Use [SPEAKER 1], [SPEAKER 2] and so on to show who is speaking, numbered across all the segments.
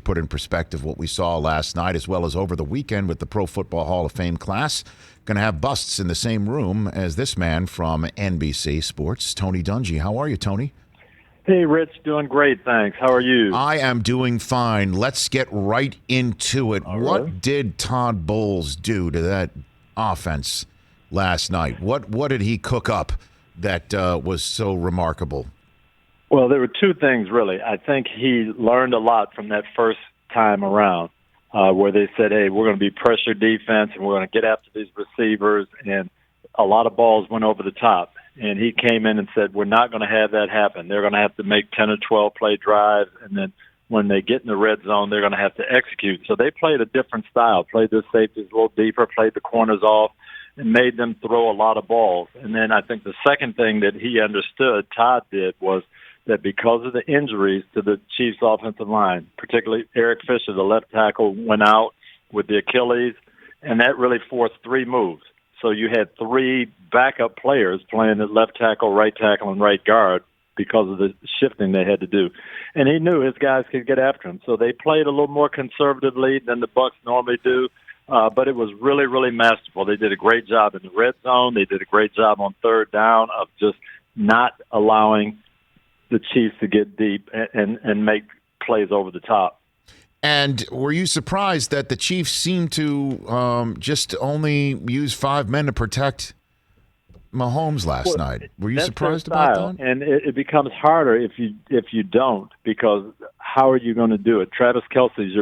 [SPEAKER 1] put in perspective what we saw last night as well as over the weekend with the Pro Football Hall of Fame class. Going to have busts in the same room as this man from NBC Sports, Tony Dungy. How are you, Tony?
[SPEAKER 2] Hey, Rich. Doing great, thanks. How are you?
[SPEAKER 1] I am doing fine. Let's get right into it.
[SPEAKER 2] All
[SPEAKER 1] What
[SPEAKER 2] right.
[SPEAKER 1] did Todd Bowles do to that offense last night? What did he cook up that was so remarkable?
[SPEAKER 2] Well, there were two things, really. I think he learned a lot from that first time around where they said, hey, we're going to be pressure defense and we're going to get after these receivers, and a lot of balls went over the top. And he came in and said, we're not going to have that happen. They're going to have to make 10 or 12 play drives, and then when they get in the red zone, they're going to have to execute. So they played a different style, played their safeties a little deeper, played the corners off, and made them throw a lot of balls. And then I think the second thing that he understood, Todd did, was that because of the injuries to the Chiefs' offensive line, particularly Eric Fisher, the left tackle, went out with the Achilles, and that really forced three moves. So you had three backup players playing at left tackle, right tackle, and right guard because of the shifting they had to do. And he knew his guys could get after him. So they played a little more conservatively than the Bucs normally do, but it was really, really masterful. They did a great job in the red zone. They did a great job on third down of just not allowing the Chiefs to get deep and make plays over the top.
[SPEAKER 1] And were you surprised that the Chiefs seemed to just only use 5 men to protect Mahomes last night? Were you surprised about that?
[SPEAKER 2] And it becomes harder if you don't, because how are you going to do it? Travis Kelce's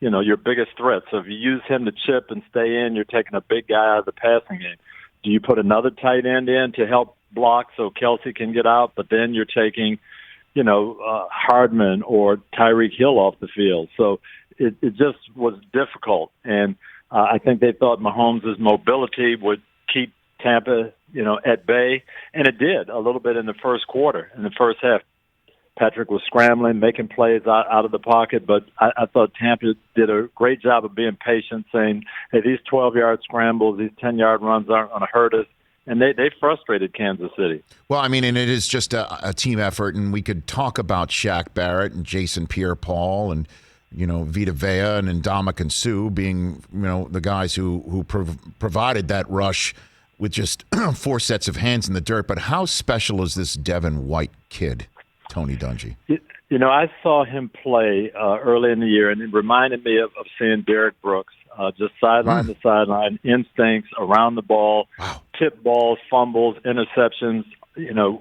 [SPEAKER 2] your biggest threat. So if you use him to chip and stay in, you're taking a big guy out of the passing game. Do you put another tight end in to help block so Kelce can get out? But then you're taking Hardman or Tyreek Hill off the field. So it just was difficult. And I think they thought Mahomes' mobility would keep Tampa, at bay. And it did a little bit in the first quarter. In the first half, Patrick was scrambling, making plays out of the pocket. But I thought Tampa did a great job of being patient, saying, hey, these 12-yard scrambles, these 10-yard runs aren't going to hurt us. And they frustrated Kansas City.
[SPEAKER 1] Well, I mean, and it is just a team effort, and we could talk about Shaq Barrett and Jason Pierre-Paul and, Vita Vea and Ndamukong Suh being, the guys who provided that rush with just 4 sets of hands in the dirt. But how special is this Devin White kid, Tony Dungy?
[SPEAKER 2] I saw him play early in the year, and it reminded me of seeing Derek Brooks. Just sideline to sideline, instincts around the ball, tip balls, fumbles, interceptions,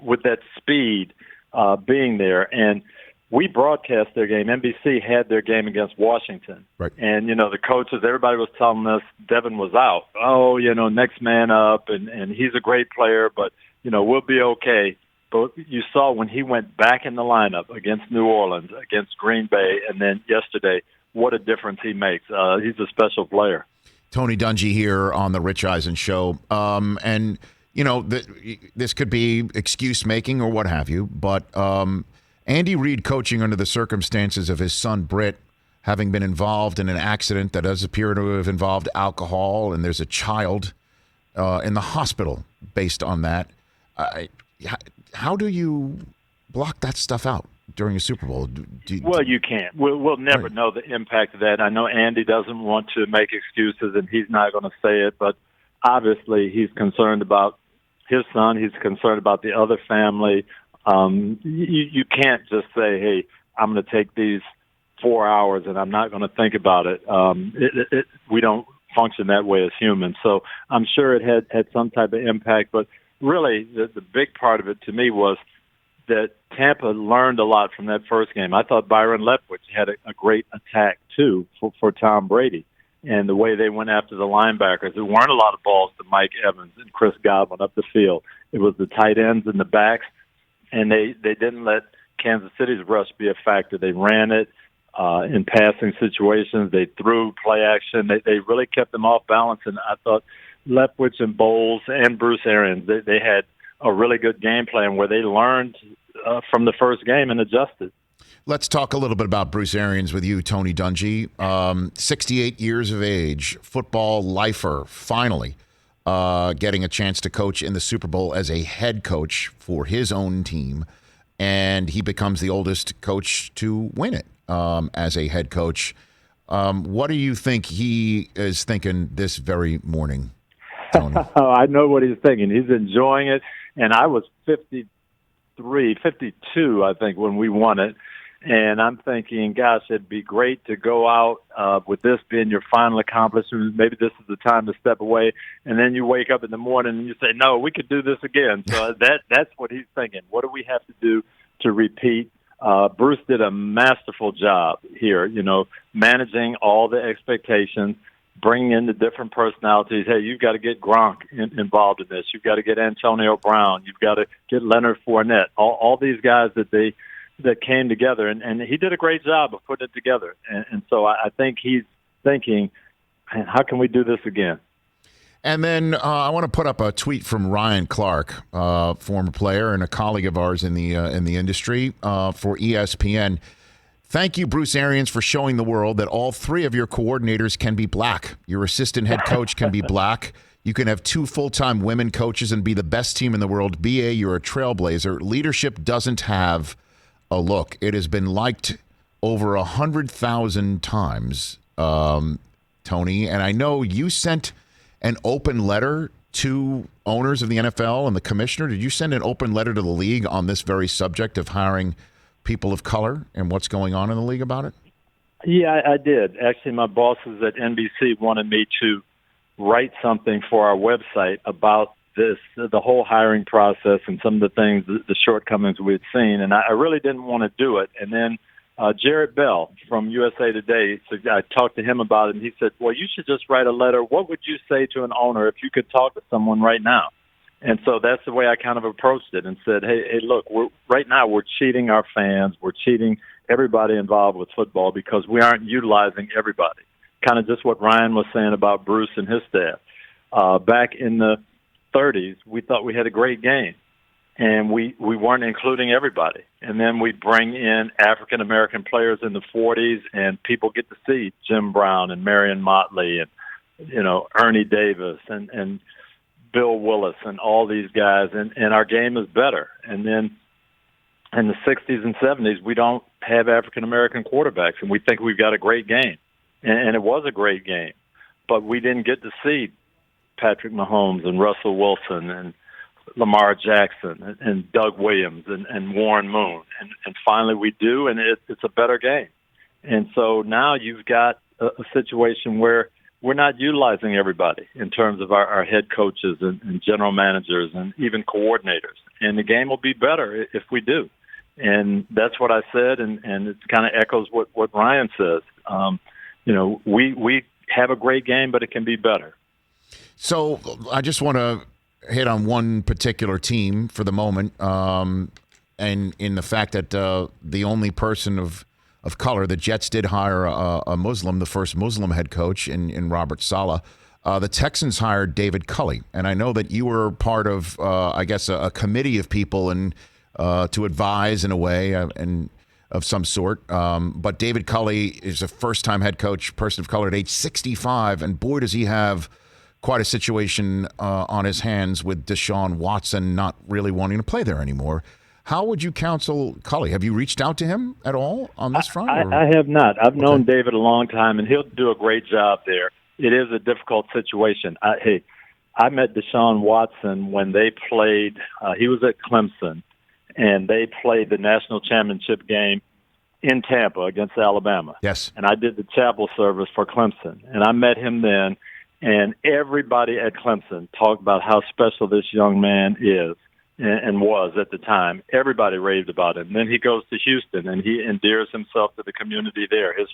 [SPEAKER 2] with that speed being there. And we broadcast their game. NBC had their game against Washington.
[SPEAKER 1] Right.
[SPEAKER 2] And, the coaches, everybody was telling us Devin was out. Oh, next man up, and he's a great player, but, we'll be okay. But you saw when he went back in the lineup against New Orleans, against Green Bay, and then yesterday, what a difference he makes. He's a special player.
[SPEAKER 1] Tony Dungy here on the Rich Eisen Show. And, this could be excuse-making or what have you, but Andy Reid coaching under the circumstances of his son Britt having been involved in an accident that does appear to have involved alcohol, and there's a child in the hospital based on that. How do you block that stuff out during a Super Bowl?
[SPEAKER 2] Well, you can't. We'll never know the impact of that. I know Andy doesn't want to make excuses, and he's not going to say it, but obviously he's concerned about his son. He's concerned about the other family. You can't just say, hey, I'm going to take these 4 hours and I'm not going to think about it. We don't function that way as humans. So I'm sure it had some type of impact, but really the big part of it to me was that Tampa learned a lot from that first game. I thought Byron Leftwich had a great attack, too, for Tom Brady. And the way they went after the linebackers, there weren't a lot of balls to Mike Evans and Chris Godwin up the field. It was the tight ends and the backs, and they didn't let Kansas City's rush be a factor. They ran it in passing situations. They threw play action. They really kept them off balance, and I thought Leftwich and Bowles and Bruce Arians, they had a really good game plan where they learned from the first game and adjusted.
[SPEAKER 1] Let's talk a little bit about Bruce Arians with you, Tony Dungy. 68 years of age, football lifer, finally getting a chance to coach in the Super Bowl as a head coach for his own team, and he becomes the oldest coach to win it. as a head coach. What do you think he is thinking this very morning, Tony?
[SPEAKER 2] I know what he's thinking. He's enjoying it. And I was 52, I think, when we won it. And I'm thinking, gosh, it'd be great to go out with this being your final accomplishment. Maybe this is the time to step away. And then you wake up in the morning and you say, no, we could do this again. So that's what he's thinking. What do we have to do to repeat? Bruce did a masterful job here, managing all the expectations, bringing in the different personalities. Hey, you've got to get Gronk involved in this. You've got to get Antonio Brown. You've got to get Leonard Fournette. All these guys that came together, and he did a great job of putting it together. And so I think he's thinking, how can we do this again?
[SPEAKER 1] And then I want to put up a tweet from Ryan Clark, former player and a colleague of ours in the industry for ESPN. Thank you, Bruce Arians, for showing the world that all three of your coordinators can be black. Your assistant head coach can be black. You can have 2 full-time women coaches and be the best team in the world. BA, you're a trailblazer. Leadership doesn't have a look. It has been liked over 100,000 times, Tony. And I know you sent an open letter to owners of the NFL and the commissioner. Did you send an open letter to the league on this very subject of hiring people of color and what's going on in the league about it?
[SPEAKER 2] Yeah, I did. Actually, my bosses at NBC wanted me to write something for our website about this, the whole hiring process and some of the things, the shortcomings we had seen. And I really didn't want to do it. And then Jarrett Bell from USA Today, so I talked to him about it, and he said, well, you should just write a letter. What would you say to an owner if you could talk to someone right now? And so that's the way I kind of approached it and said, hey, look, right now we're cheating our fans. We're cheating everybody involved with football because we aren't utilizing everybody. Kind of just what Ryan was saying about Bruce and his staff. Back in the 30s, we thought we had a great game, and we weren't including everybody. And then we bring in African-American players in the 40s, and people get to see Jim Brown and Marion Motley and, Ernie Davis and Bill Willis and all these guys, and our game is better. And then in the 60s and 70s, we don't have African-American quarterbacks, and we think we've got a great game. And it was a great game. But we didn't get to see Patrick Mahomes and Russell Wilson and Lamar Jackson and Doug Williams and Warren Moon. And finally we do, and it's a better game. And so now you've got a situation where we're not utilizing everybody in terms of our head coaches and general managers and even coordinators. And the game will be better if we do. And that's what I said, and it kind of echoes what Ryan says. We have a great game, but it can be better.
[SPEAKER 1] So I just want to hit on one particular team for the moment, and in the fact that the only person of color, the Jets did hire a Muslim, the first Muslim head coach in Robert Saleh. The Texans hired David Culley, and I know that you were part of, a committee of people and to advise in a way and of some sort. But David Culley is a first-time head coach, person of color at age 65, and boy, does he have quite a situation on his hands with Deshaun Watson not really wanting to play there anymore. How would you counsel Culley? Have you reached out to him at all on this front?
[SPEAKER 2] I have not. I've known David a long time, and he'll do a great job there. It is a difficult situation. I met Deshaun Watson when they played. He was at Clemson, and they played the national championship game in Tampa against Alabama.
[SPEAKER 1] Yes.
[SPEAKER 2] And I did the chapel service for Clemson, and I met him then, and everybody at Clemson talked about how special this young man is and was at the time. Everybody raved about him. Then he goes to Houston, and he endears himself to the community there. His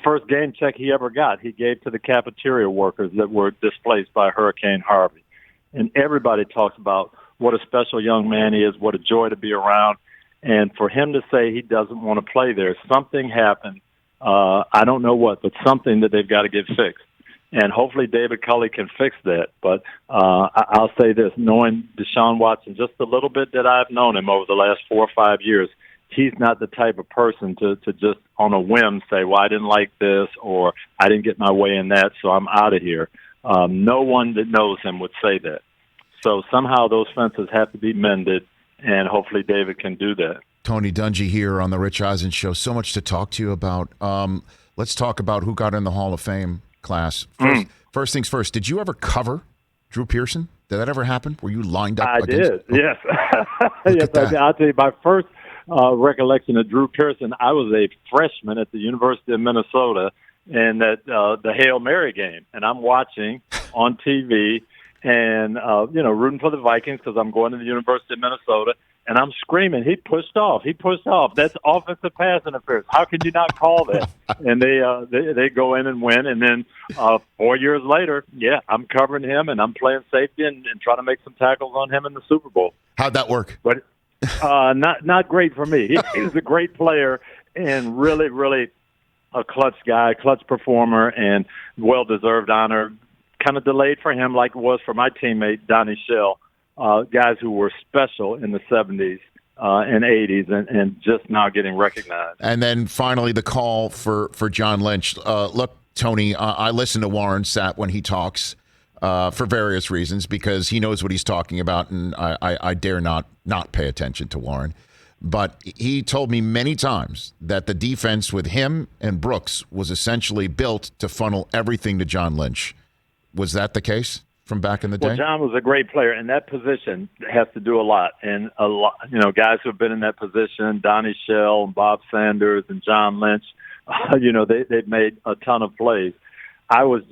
[SPEAKER 2] first game check he ever got, he gave to the cafeteria workers that were displaced by Hurricane Harvey. And everybody talks about what a special young man he is, what a joy to be around. And for him to say he doesn't want to play there, something happened. I don't know what, but something that they've got to get fixed. And hopefully David Culley can fix that. But I'll say this, knowing Deshaun Watson just a little bit that I've known him over the last 4 or 5 years, he's not the type of person to just on a whim say, well, I didn't like this or I didn't get my way in that, so I'm out of here. No one that knows him would say that. So somehow those fences have to be mended, and hopefully David can do that.
[SPEAKER 1] Tony Dungy here on the Rich Eisen Show. So much to talk to you about. Let's talk about who got in the Hall of Fame class. First things first, did you ever cover Drew Pearson? Did that ever happen? Were you lined up?
[SPEAKER 2] I did, yes. Yes, I did. I'll tell you, my first recollection of Drew Pearson, I was a freshman at the University of Minnesota and at the Hail Mary game. And I'm watching on TV and, rooting for the Vikings because I'm going to the University of Minnesota. And I'm screaming, he pushed off. That's offensive pass interference. How can you not call that? And they go in and win. And then 4 years later, I'm covering him, and I'm playing safety and trying to make some tackles on him in the Super Bowl.
[SPEAKER 1] How'd that work?
[SPEAKER 2] But not great for me. He was a great player and really, really a clutch guy, clutch performer, and well-deserved honor. Kind of delayed for him like it was for my teammate, Donnie Shell. Guys who were special in the 70s and 80s and just now getting recognized.
[SPEAKER 1] And then finally the call for John Lynch. Look, Tony, I listen to Warren Sapp when he talks for various reasons because he knows what he's talking about, and I dare not pay attention to Warren. But he told me many times that the defense with him and Brooks was essentially built to funnel everything to John Lynch. Was that the case from back in the day?
[SPEAKER 2] Well, John was a great player, and that position has to do a lot. And a lot, guys who have been in that position, Donnie Shell, and Bob Sanders, and John Lynch, they've made a ton of plays. I was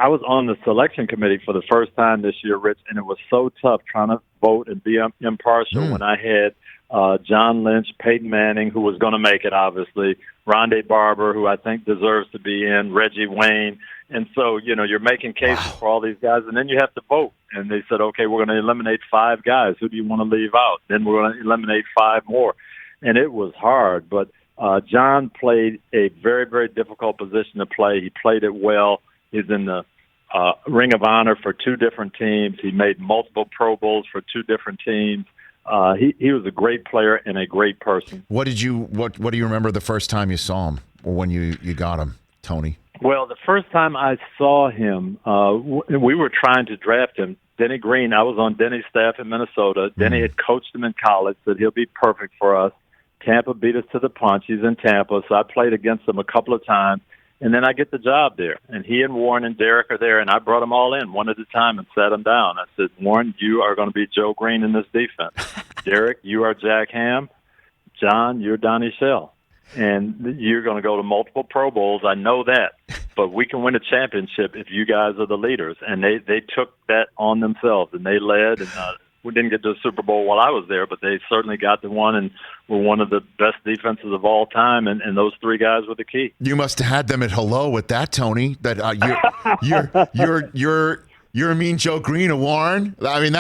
[SPEAKER 2] on the selection committee for the first time this year, Rich, and it was so tough trying to vote and be impartial when I had John Lynch, Peyton Manning, who was going to make it, obviously, Rondé Barber, who I think deserves to be in, Reggie Wayne. And so, you're making cases for all these guys, and then you have to vote. And they said, okay, we're going to eliminate 5 guys. Who do you want to leave out? Then we're going to eliminate 5 more. And it was hard. But John played a very, very difficult position to play. He played it well. He's in the Ring of Honor for 2 different teams. He made multiple Pro Bowls for 2 different teams. He was a great player and a great person.
[SPEAKER 1] What do you remember the first time you saw him or when you got him, Tony?
[SPEAKER 2] Well, the first time I saw him, we were trying to draft him. Denny Green, I was on Denny's staff in Minnesota. Denny had coached him in college, said he'll be perfect for us. Tampa beat us to the punch. He's in Tampa, so I played against him a couple of times. And then I get the job there. And he and Warren and Derek are there, and I brought them all in one at a time and sat them down. I said, Warren, you are going to be Joe Green in this defense. Derek, you are Jack Ham. John, you're Donnie Shell. And you're going to go to multiple Pro Bowls. I know that. But we can win a championship if you guys are the leaders. And they took that on themselves, and they led. And we didn't get to the Super Bowl while I was there, but they certainly got to one and were one of the best defenses of all time. And those 3 guys were the key.
[SPEAKER 1] You must have had them at hello with that, Tony. That you're a mean Joe Green of Warren. I mean,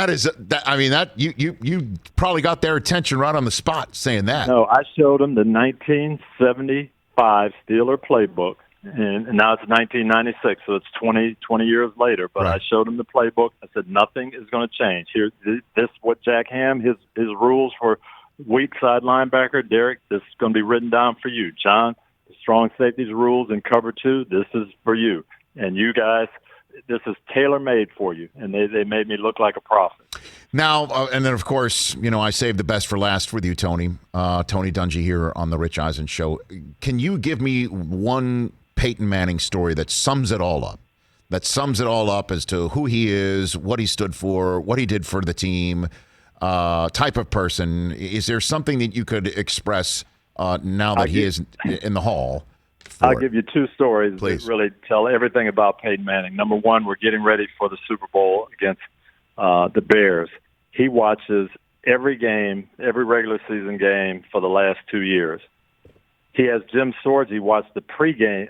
[SPEAKER 1] you probably got their attention right on the spot saying that.
[SPEAKER 2] No, I showed them the 1975 Steeler playbook. And now it's 1996, so it's 20 years later. But I showed him the playbook. I said, nothing is going to change. Here, this what Jack Ham, his rules for weak side linebacker. Derek, this is going to be written down for you. John, the strong safeties rules in cover 2, this is for you. And you guys, this is tailor-made for you. And they made me look like a prophet.
[SPEAKER 1] Now, and then, of course, I saved the best for last with you, Tony. Tony Dungy here on the Rich Eisen Show. Can you give me one Peyton Manning story that sums it all up? That sums it all up as to who he is, what he stood for, what he did for the team, type of person. Is there something that you could express now that he is in the Hall?
[SPEAKER 2] I'll give you 2 stories that really tell everything about Peyton Manning. Number 1, we're getting ready for the Super Bowl against the Bears. He watches every game, every regular season game for the last 2 years. He has Jim Sorgi watch the preseason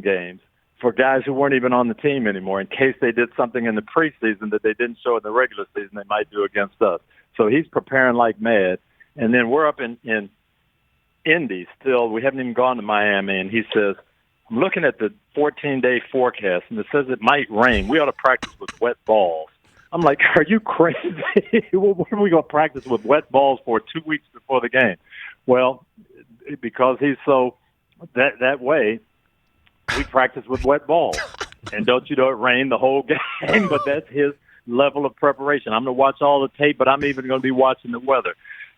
[SPEAKER 2] games for guys who weren't even on the team anymore in case they did something in the preseason that they didn't show in the regular season they might do against us. So he's preparing like mad. And then we're up in Indy still. We haven't even gone to Miami. And he says, I'm looking at the 14-day forecast, and it says it might rain. We ought to practice with wet balls. I'm like, are you crazy? What are we going to practice with wet balls for 2 weeks before the game? Well, because he's so that way, we practice with wet balls. And don't you know it rained the whole game? But that's his level of preparation. I'm going to watch all the tape, but I'm even going to be watching the weather.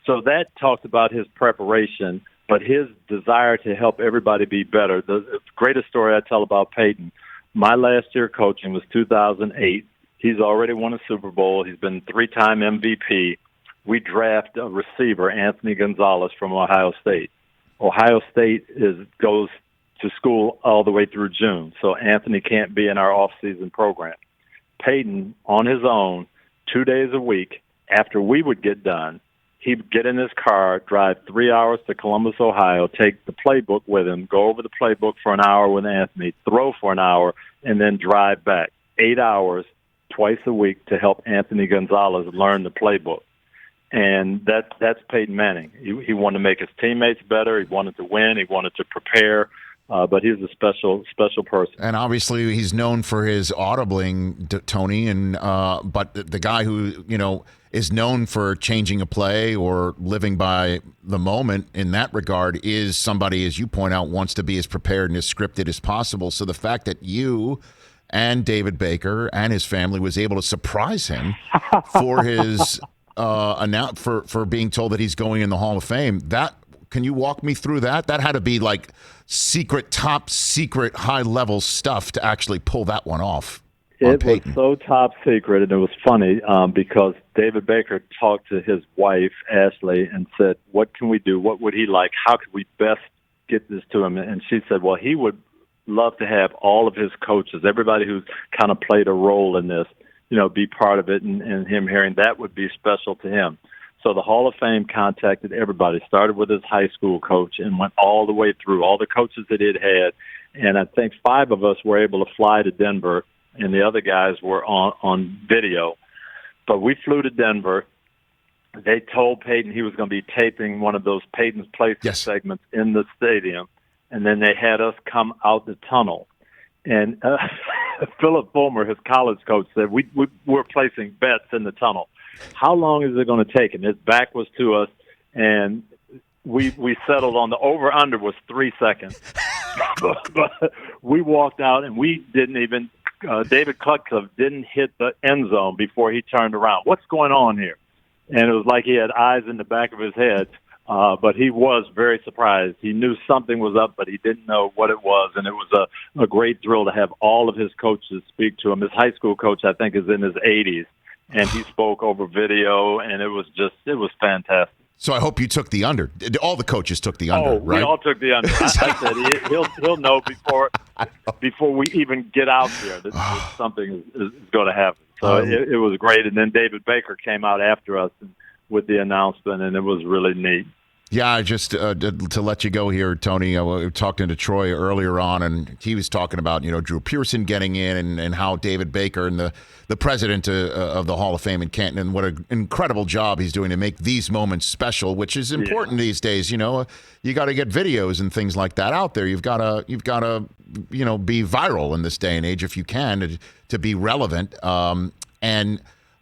[SPEAKER 2] So that talks about his preparation, but his desire to help everybody be better. The greatest story I tell about Peyton, my last year coaching was 2008. He's already won a Super Bowl. He's been 3-time MVP. We draft a receiver, Anthony Gonzalez from Ohio State. Ohio State goes to school all the way through June, so Anthony can't be in our off-season program. Peyton, on his own, 2 days a week, after we would get done, he'd get in his car, drive 3 hours to Columbus, Ohio, take the playbook with him, go over the playbook for an hour with Anthony, throw for an hour, and then drive back. 8 hours twice a week to help Anthony Gonzalez learn the playbook. And that's Peyton Manning. He wanted to make his teammates better. He wanted to win. He wanted to prepare. But he's a special person.
[SPEAKER 1] And obviously, he's known for his audibling, Tony. And but the guy who is known for changing a play or living by the moment in that regard is somebody, as you point out, wants to be as prepared and as scripted as possible. So the fact that you and David Baker and his family was able to surprise him for his for being told that he's going in the Hall of Fame. Can you walk me through that? That had to be like top secret, high level stuff to actually pull that one off.
[SPEAKER 2] It was so top secret, and it was funny because David Baker talked to his wife, Ashley, and said, what can we do? What would he like? How could we best get this to him? And she said, well, he would love to have all of his coaches, everybody who's kind of played a role in this, be part of it, and him hearing that would be special to him. So the Hall of Fame contacted everybody, started with his high school coach and went all the way through, all the coaches that it had. And I think 5 of us were able to fly to Denver, and the other guys were on video. But we flew to Denver. They told Peyton he was going to be taping one of those Peyton's Places segments in the stadium. And then they had us come out the tunnel. And Philip Fulmer, his college coach, said, we're placing bets in the tunnel. How long is it going to take? And his back was to us, and we settled on the over-under was 3 seconds. But we walked out, and we didn't even David Culley didn't hit the end zone before he turned around. What's going on here? And it was like he had eyes in the back of his head. But he was very surprised. He knew something was up, but he didn't know what it was. And it was a great thrill to have all of his coaches speak to him. His high school coach, I think, is in his 80s, and he spoke over video, and it was fantastic.
[SPEAKER 1] So I hope you took the under. All the coaches took the under, right?
[SPEAKER 2] We all took the under. I said he'll know before we even get out there that something is going to happen. So it was great. And then David Baker came out after us with the announcement, and it was really neat.
[SPEAKER 1] Yeah, just to let you go here, Tony, we talked into Troy earlier on, and he was talking about, Drew Pearson getting in and how David Baker and the president of the Hall of Fame in Canton, and what an incredible job he's doing to make these moments special, which is important these days. You got to get videos and things like that out there. You've got to be viral in this day and age if you can to be relevant. And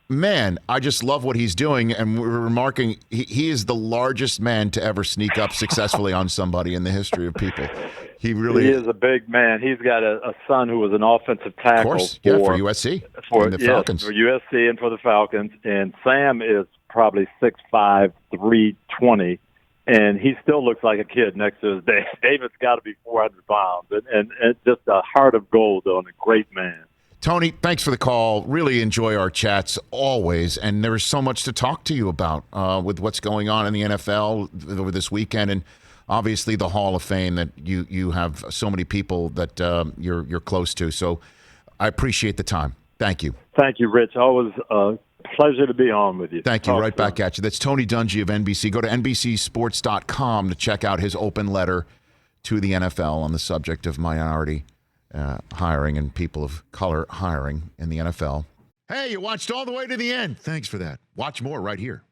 [SPEAKER 1] man, I just love what he's doing, and we're remarking he is the largest man to ever sneak up successfully on somebody in the history of people. He
[SPEAKER 2] is a big man. He's got a son who was an offensive tackle
[SPEAKER 1] for USC, for the Falcons.
[SPEAKER 2] For USC and for the Falcons. And Sam is probably 6'5", 320, and he still looks like a kid next to his dad. David's got to be 400 pounds, and just a heart of gold, though, and a great man.
[SPEAKER 1] Tony, thanks for the call. Really enjoy our chats always, and there's so much to talk to you about with what's going on in the NFL over this weekend, and obviously the Hall of Fame that you have so many people that you're close to. So I appreciate the time. Thank you.
[SPEAKER 2] Thank you, Rich. Always a pleasure to be on with you.
[SPEAKER 1] Thank you. Right back at you. That's Tony Dungy of NBC. Go to NBCSports.com to check out his open letter to the NFL on the subject of minority hiring and people of color hiring in the NFL. Hey, you watched all the way to the end. Thanks for that. Watch more right here.